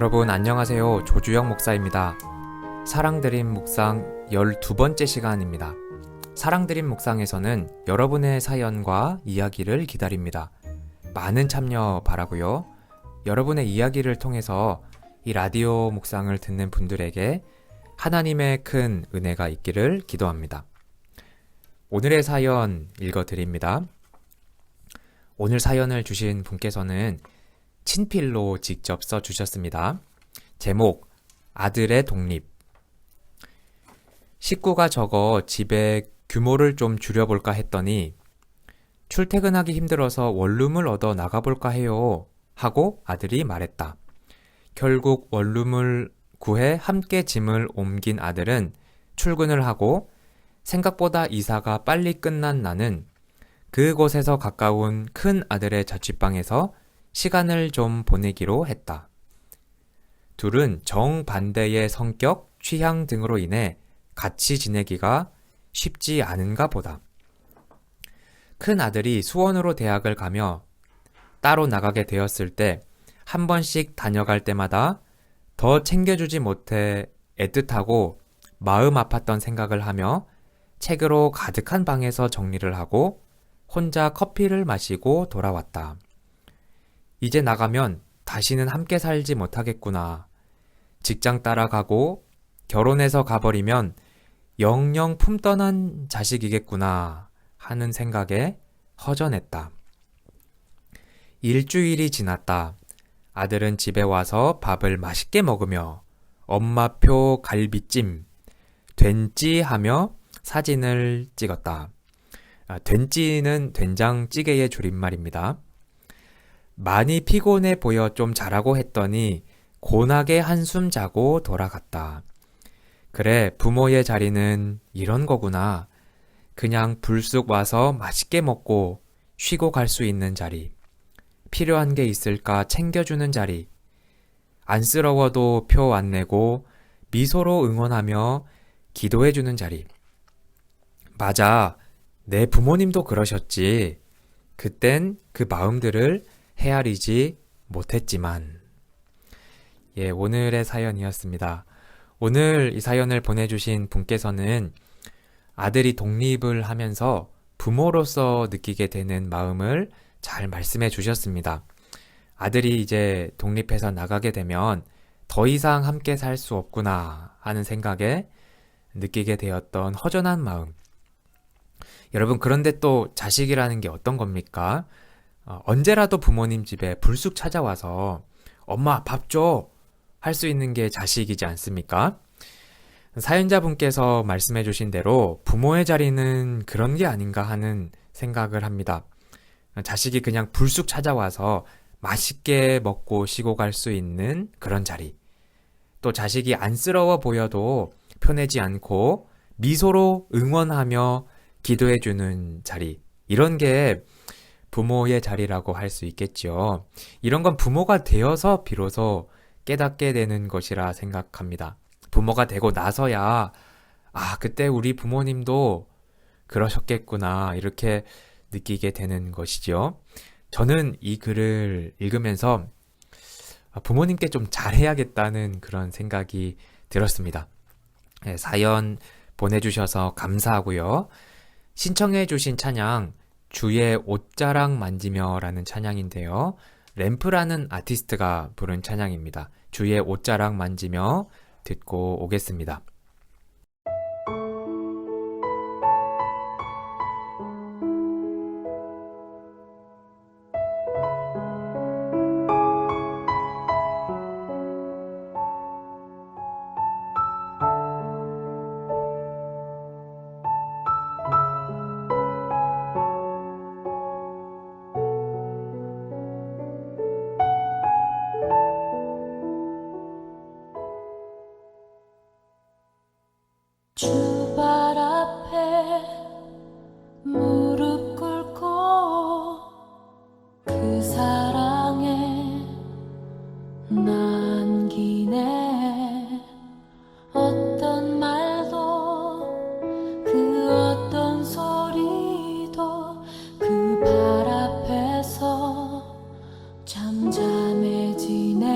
여러분 안녕하세요. 조주영 목사입니다. 사랑드림 묵상 12번째 시간입니다. 사랑드림 묵상에서는 여러분의 사연과 이야기를 기다립니다. 많은 참여 바라고요. 여러분의 이야기를 통해서 이 라디오 묵상을 듣는 분들에게 하나님의 큰 은혜가 있기를 기도합니다. 오늘의 사연 읽어드립니다. 오늘 사연을 주신 분께서는 친필로 직접 써주셨습니다. 제목, 아들의 독립. 식구가 적어 집에 규모를 좀 줄여볼까 했더니 출퇴근하기 힘들어서 원룸을 얻어 나가볼까 해요 하고 아들이 말했다. 결국 원룸을 구해 함께 짐을 옮긴 아들은 출근을 하고 생각보다 이사가 빨리 끝난 나는 그곳에서 가까운 큰 아들의 자취방에서 시간을 좀 보내기로 했다. 둘은 정반대의 성격, 취향 등으로 인해 같이 지내기가 쉽지 않은가 보다. 큰 아들이 수원으로 대학을 가며 따로 나가게 되었을 때 한 번씩 다녀갈 때마다 더 챙겨주지 못해 애틋하고 마음 아팠던 생각을 하며 책으로 가득한 방에서 정리를 하고 혼자 커피를 마시고 돌아왔다. 이제 나가면 다시는 함께 살지 못하겠구나. 직장 따라가고 결혼해서 가버리면 영영 품 떠난 자식이겠구나 하는 생각에 허전했다. 일주일이 지났다. 아들은 집에 와서 밥을 맛있게 먹으며 엄마표 갈비찜, 된찌 하며 사진을 찍었다. 된찌는 된장찌개의 줄임말입니다. 많이 피곤해 보여 좀 자라고 했더니 곤하게 한숨 자고 돌아갔다. 그래, 부모의 자리는 이런 거구나. 그냥 불쑥 와서 맛있게 먹고 쉬고 갈 수 있는 자리. 필요한 게 있을까 챙겨주는 자리. 안쓰러워도 표 안 내고 미소로 응원하며 기도해주는 자리. 맞아, 내 부모님도 그러셨지. 그땐 그 마음들을 헤아리지 못했지만. 오늘의 사연이었습니다. 오늘 이 사연을 보내주신 분께서는 아들이 독립을 하면서 부모로서 느끼게 되는 마음을 잘 말씀해 주셨습니다. 아들이 이제 독립해서 나가게 되면 더 이상 함께 살 수 없구나 하는 생각에 느끼게 되었던 허전한 마음. 여러분, 그런데 또 자식이라는 게 어떤 겁니까? 언제라도 부모님 집에 불쑥 찾아와서 엄마 밥 줘! 할 수 있는 게 자식이지 않습니까? 사연자분께서 말씀해 주신 대로 부모의 자리는 그런 게 아닌가 하는 생각을 합니다. 자식이 그냥 불쑥 찾아와서 맛있게 먹고 쉬고 갈 수 있는 그런 자리. 또 자식이 안쓰러워 보여도 편하지 않고 미소로 응원하며 기도해주는 자리. 이런 게 부모의 자리라고 할 수 있겠죠. 이런 건 부모가 되어서 비로소 깨닫게 되는 것이라 생각합니다. 부모가 되고 나서야 그때 우리 부모님도 그러셨겠구나 이렇게 느끼게 되는 것이죠. 저는 이 글을 읽으면서 부모님께 좀 잘해야겠다는 그런 생각이 들었습니다. 사연 보내주셔서 감사하고요. 신청해 주신 찬양 주의 옷자락 만지며 라는 찬양인데요. 램프라는 아티스트가 부른 찬양입니다. 주의 옷자락 만지며 듣고 오겠습니다. 주발 앞에 무릎 꿇고 그 사랑에 남기네. 어떤 말도 그 어떤 소리도 그 발 앞에서 잠잠해지네.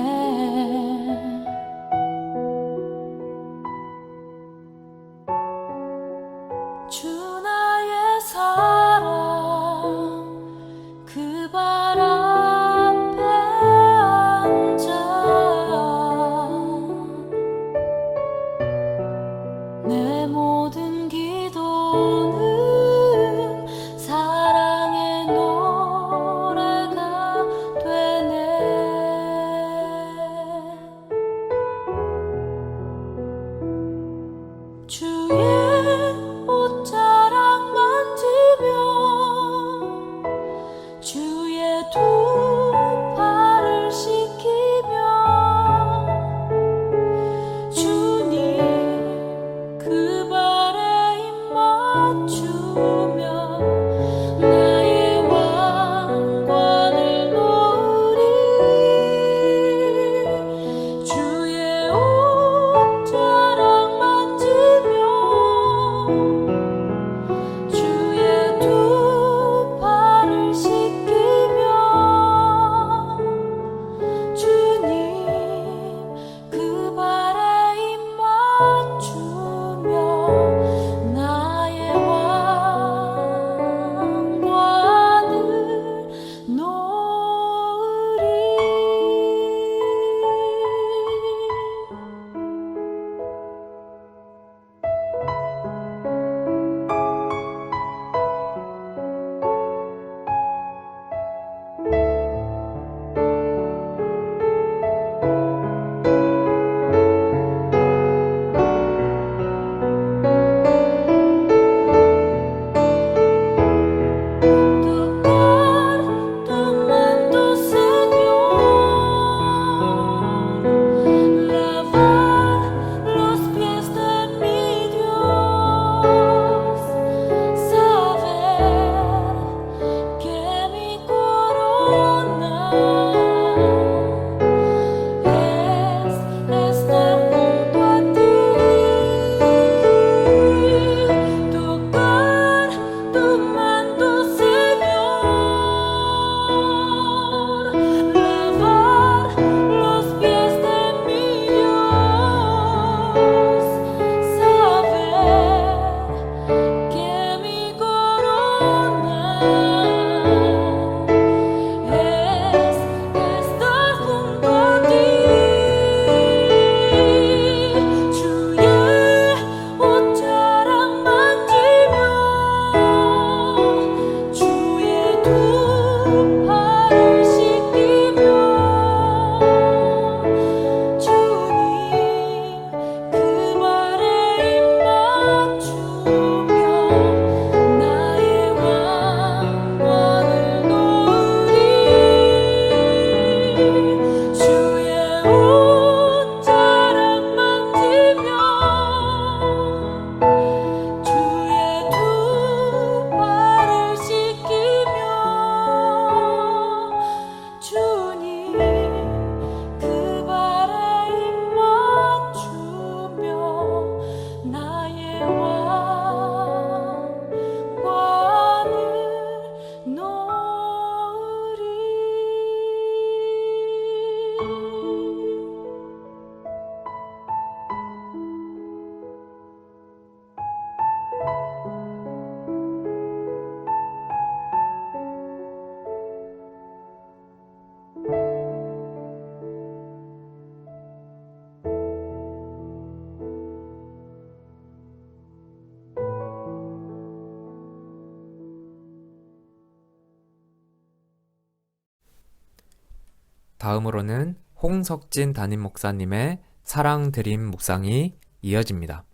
다음으로는 홍석진 담임 목사님의 사랑 드림 묵상이 이어집니다.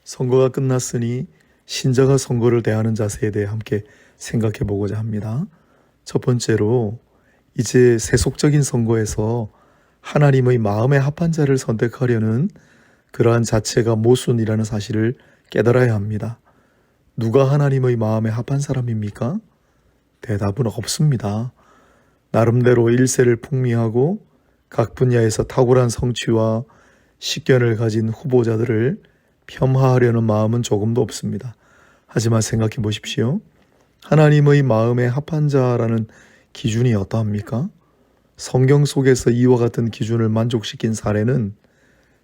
선거가 끝났으니 신자가 선거를 대하는 자세에 대해 함께 생각해 보고자 합니다. 첫 번째로 이제 세속적인 선거에서 하나님의 마음에 합한 자를 선택하려는 그러한 자체가 모순이라는 사실을 깨달아야 합니다. 누가 하나님의 마음에 합한 사람입니까? 대답은 없습니다. 나름대로 일세를 풍미하고 각 분야에서 탁월한 성취와 식견을 가진 후보자들을 폄하하려는 마음은 조금도 없습니다. 하지만 생각해 보십시오. 하나님의 마음에 합한 자라는 기준이 어떠합니까? 성경 속에서 이와 같은 기준을 만족시킨 사례는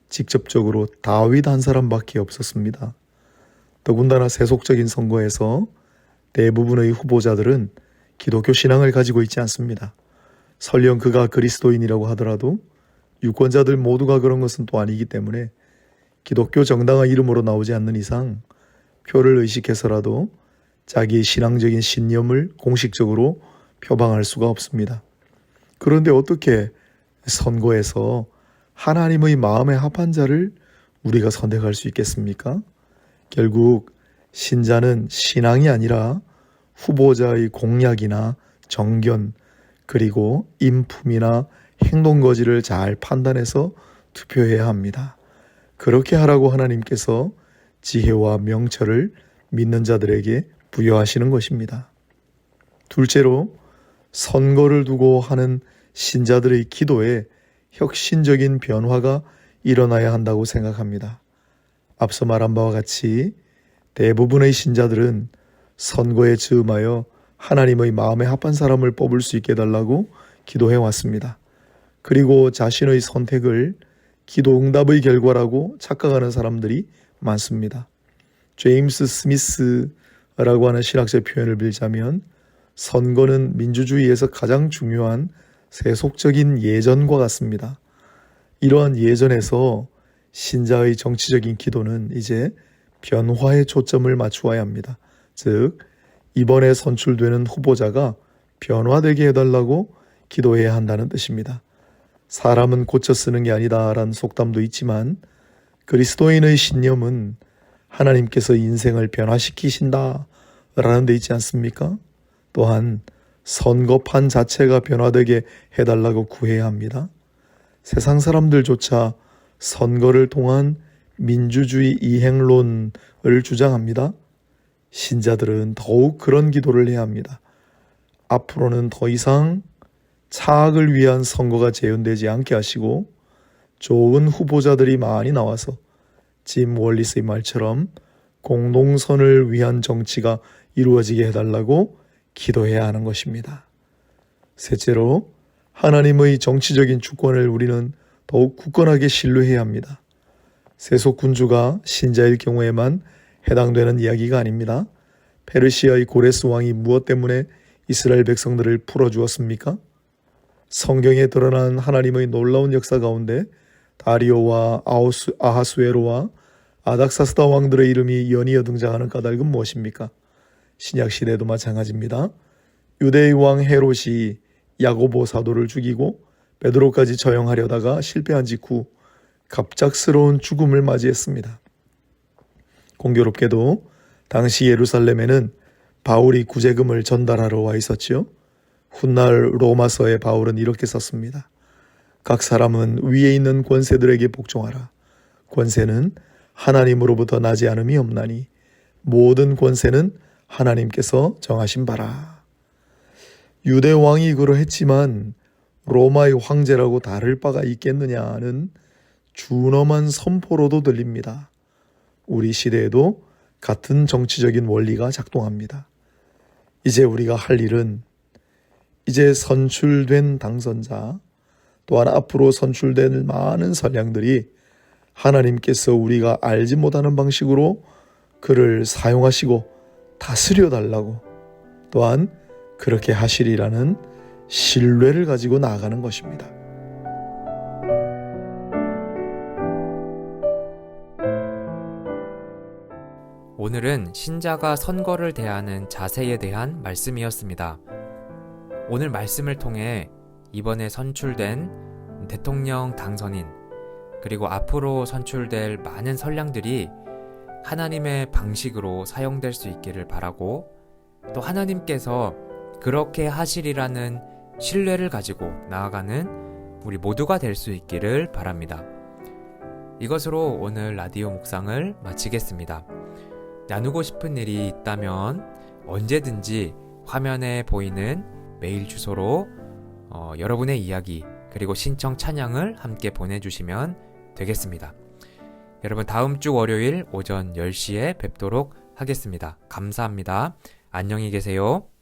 직접적으로 다윗 한 사람밖에 없었습니다. 더군다나 세속적인 선거에서 대부분의 후보자들은 기독교 신앙을 가지고 있지 않습니다. 설령 그가 그리스도인이라고 하더라도 유권자들 모두가 그런 것은 또 아니기 때문에 기독교 정당의 이름으로 나오지 않는 이상 표를 의식해서라도 자기의 신앙적인 신념을 공식적으로 표방할 수가 없습니다. 그런데 어떻게 선거에서 하나님의 마음에 합한 자를 우리가 선택할 수 있겠습니까? 결국 신자는 신앙이 아니라 후보자의 공약이나 정견 그리고 인품이나 행동거지를 잘 판단해서 투표해야 합니다. 그렇게 하라고 하나님께서 지혜와 명철을 믿는 자들에게 부여하시는 것입니다. 둘째로 선거를 두고 하는 신자들의 기도에 혁신적인 변화가 일어나야 한다고 생각합니다. 앞서 말한 바와 같이 대부분의 신자들은 선거에 즈음하여 하나님의 마음에 합한 사람을 뽑을 수 있게 해달라고 기도해 왔습니다. 그리고 자신의 선택을 기도 응답의 결과라고 착각하는 사람들이 많습니다. 제임스 스미스라고 하는 신학적 표현을 빌자면 선거는 민주주의에서 가장 중요한 세속적인 예전과 같습니다. 이러한 예전에서 신자의 정치적인 기도는 이제 변화에 초점을 맞추어야 합니다. 즉 이번에 선출되는 후보자가 변화되게 해달라고 기도해야 한다는 뜻입니다. 사람은 고쳐 쓰는 게 아니다라는 속담도 있지만 그리스도인의 신념은 하나님께서 인생을 변화시키신다라는 데 있지 않습니까? 또한 선거판 자체가 변화되게 해달라고 구해야 합니다. 세상 사람들조차 선거를 통한 민주주의 이행론을 주장합니다. 신자들은 더욱 그런 기도를 해야 합니다. 앞으로는 더 이상 차악을 위한 선거가 재현되지 않게 하시고 좋은 후보자들이 많이 나와서 짐 월리스의 말처럼 공동선을 위한 정치가 이루어지게 해달라고 기도해야 하는 것입니다. 셋째로 하나님의 정치적인 주권을 우리는 더욱 굳건하게 신뢰해야 합니다. 세속 군주가 신자일 경우에만 해당되는 이야기가 아닙니다. 페르시아의 고레스 왕이 무엇 때문에 이스라엘 백성들을 풀어주었습니까? 성경에 드러난 하나님의 놀라운 역사 가운데 다리오와 아하수에로와 아닥사스다 왕들의 이름이 연이어 등장하는 까닭은 무엇입니까? 신약시대도 마찬가지입니다. 유대의 왕 헤롯이 야고보 사도를 죽이고 베드로까지 처형하려다가 실패한 직후 갑작스러운 죽음을 맞이했습니다. 공교롭게도 당시 예루살렘에는 바울이 구제금을 전달하러 와 있었지요. 훗날 로마서에 바울은 이렇게 썼습니다. 각 사람은 위에 있는 권세들에게 복종하라. 권세는 하나님으로부터 나지 않음이 없나니 모든 권세는 하나님께서 정하신 바라. 유대 왕이 그러했지만 로마의 황제라고 다를 바가 있겠느냐는 준엄한 선포로도 들립니다. 우리 시대에도 같은 정치적인 원리가 작동합니다. 이제 우리가 할 일은 이제 선출된 당선자 또한 앞으로 선출될 많은 선량들이 하나님께서 우리가 알지 못하는 방식으로 그를 사용하시고 다스려 달라고 또한 그렇게 하시리라는 신뢰를 가지고 나아가는 것입니다. 오늘은 신자가 선거를 대하는 자세에 대한 말씀이었습니다. 오늘 말씀을 통해 이번에 선출된 대통령 당선인, 그리고 앞으로 선출될 많은 선량들이 하나님의 방식으로 사용될 수 있기를 바라고, 또 하나님께서 그렇게 하시리라는 신뢰를 가지고 나아가는 우리 모두가 될 수 있기를 바랍니다. 이것으로 오늘 라디오 묵상을 마치겠습니다. 나누고 싶은 일이 있다면 언제든지 화면에 보이는 메일 주소로 여러분의 이야기 그리고 신청 찬양을 함께 보내주시면 되겠습니다. 여러분, 다음 주 월요일 오전 10시에 뵙도록 하겠습니다. 감사합니다. 안녕히 계세요.